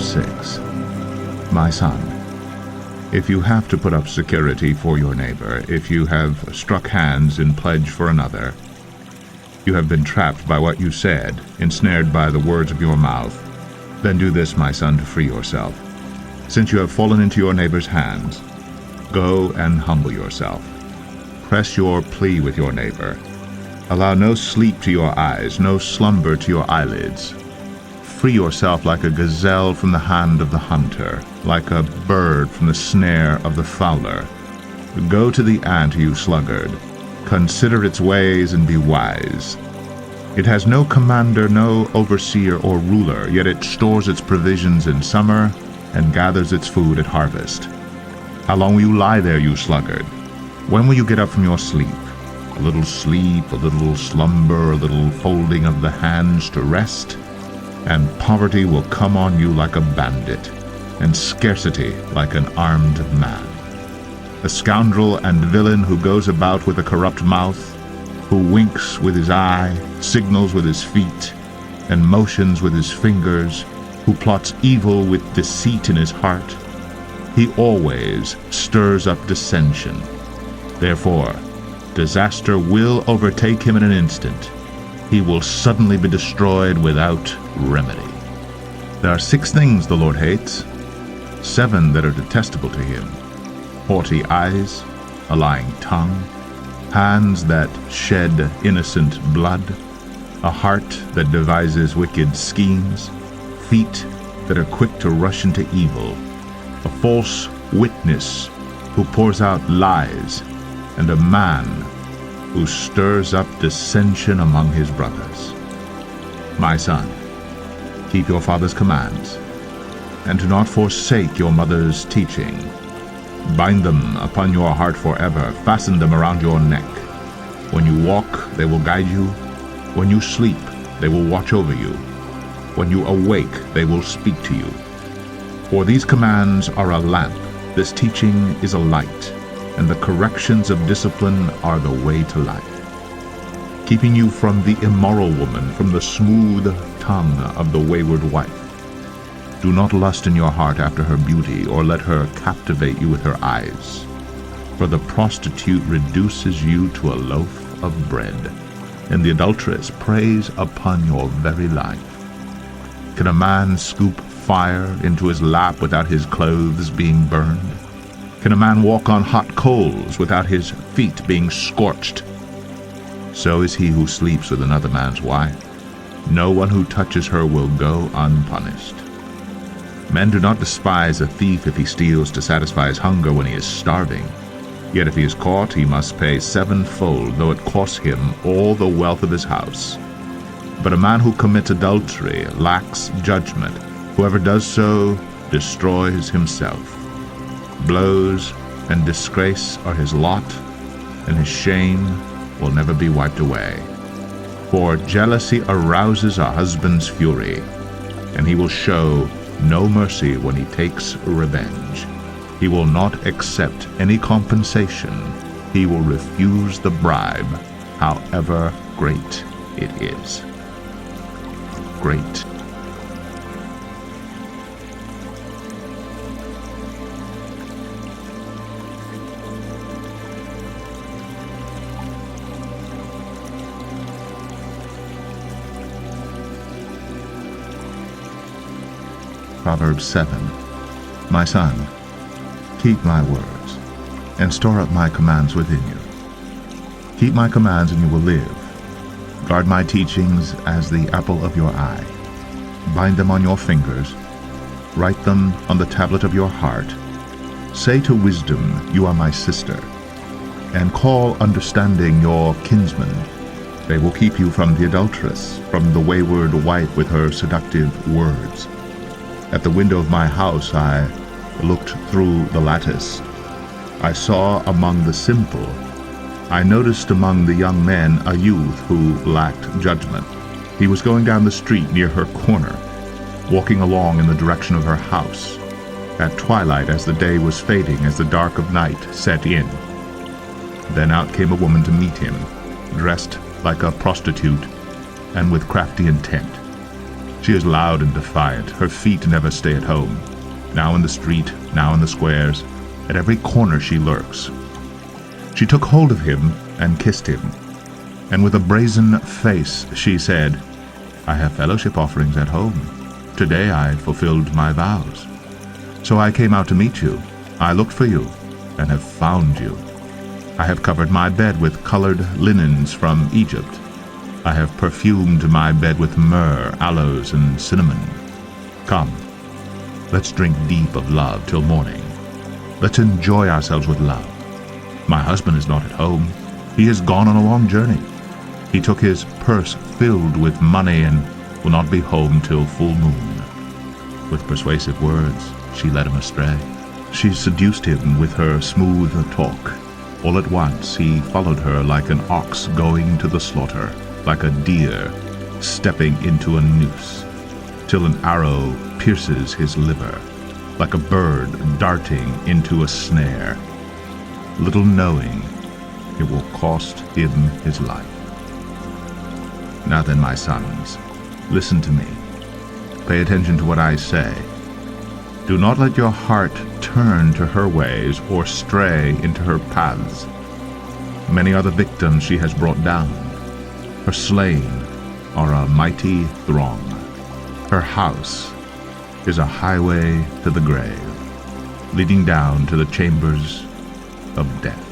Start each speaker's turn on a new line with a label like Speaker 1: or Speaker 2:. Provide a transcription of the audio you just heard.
Speaker 1: 6. My son, if you have to put up security for your neighbor, if you have struck hands in pledge for another, you have been trapped by what you said, ensnared by the words of your mouth, then do this, my son, to free yourself. Since you have fallen into your neighbor's hands, go and humble yourself. Press your plea with your neighbor. Allow no sleep to your eyes, no slumber to your eyelids. Free yourself like a gazelle from the hand of the hunter, like a bird from the snare of the fowler. Go to the ant, you sluggard. Consider its ways and be wise. It has no commander, no overseer or ruler, yet it stores its provisions in summer and gathers its food at harvest. How long will you lie there, you sluggard? When will you get up from your sleep? A little sleep, a little slumber, a little folding of the hands to rest, and poverty will come on you like a bandit, and scarcity like an armed man. A scoundrel and villain who goes about with a corrupt mouth, who winks with his eye, signals with his feet, and motions with his fingers, who plots evil with deceit in his heart, he always stirs up dissension. Therefore, disaster will overtake him in an instant. He will suddenly be destroyed without remedy. There are 6 things the Lord hates, 7 that are detestable to him: haughty eyes, a lying tongue, hands that shed innocent blood, a heart that devises wicked schemes, feet that are quick to rush into evil, a false witness who pours out lies, and a man who stirs up dissension among his brothers. My son, keep your father's commands, and do not forsake your mother's teaching. Bind them upon your heart forever, fasten them around your neck. When you walk, they will guide you. When you sleep, they will watch over you. When you awake, they will speak to you. For these commands are a lamp, this teaching is a light, and the corrections of discipline are the way to life, keeping you from the immoral woman, from the smooth tongue of the wayward wife. Do not lust in your heart after her beauty, or let her captivate you with her eyes. For the prostitute reduces you to a loaf of bread, and the adulteress preys upon your very life. Can a man scoop fire into his lap without his clothes being burned? Can a man walk on hot coals without his feet being scorched? So is he who sleeps with another man's wife. No one who touches her will go unpunished. Men do not despise a thief if he steals to satisfy his hunger when he is starving. Yet if he is caught, he must pay 7-fold, though it costs him all the wealth of his house. But a man who commits adultery lacks judgment. Whoever does so destroys himself. Blows and disgrace are his lot, and his shame will never be wiped away. For jealousy arouses a husband's fury, and he will show no mercy when he takes revenge. He will not accept any compensation. He will refuse the bribe, however great it is. Great. Proverbs 7. My son, keep my words, and store up my commands within you. Keep my commands, and you will live. Guard my teachings as the apple of your eye. Bind them on your fingers. Write them on the tablet of your heart. Say to wisdom, you are my sister, and call understanding your kinsman. They will keep you from the adulteress, from the wayward wife with her seductive words. At the window of my house I looked through the lattice. I saw among the simple. I noticed among the young men a youth who lacked judgment. He was going down the street near her corner, walking along in the direction of her house, at twilight as the day was fading, as the dark of night set in. Then out came a woman to meet him, dressed like a prostitute and with crafty intent. She is loud and defiant. Her feet never stay at home. Now in the street, now in the squares. At every corner she lurks. She took hold of him and kissed him. And with a brazen face she said, I have fellowship offerings at home. Today I fulfilled my vows. So I came out to meet you. I looked for you, and have found you. I have covered my bed with colored linens from Egypt. I have perfumed my bed with myrrh, aloes, and cinnamon. Come, let's drink deep of love till morning. Let's enjoy ourselves with love. My husband is not at home. He has gone on a long journey. He took his purse filled with money and will not be home till full moon. With persuasive words, she led him astray. She seduced him with her smooth talk. All at once he followed her like an ox going to the slaughter, like a deer stepping into a noose, till an arrow pierces his liver, like a bird darting into a snare, little knowing it will cost him his life. Now then, my sons, listen to me. Pay attention to what I say. Do not let your heart turn to her ways or stray into her paths. Many are the victims she has brought down. Her slain are a mighty throng. Her house is a highway to the grave, leading down to the chambers of death.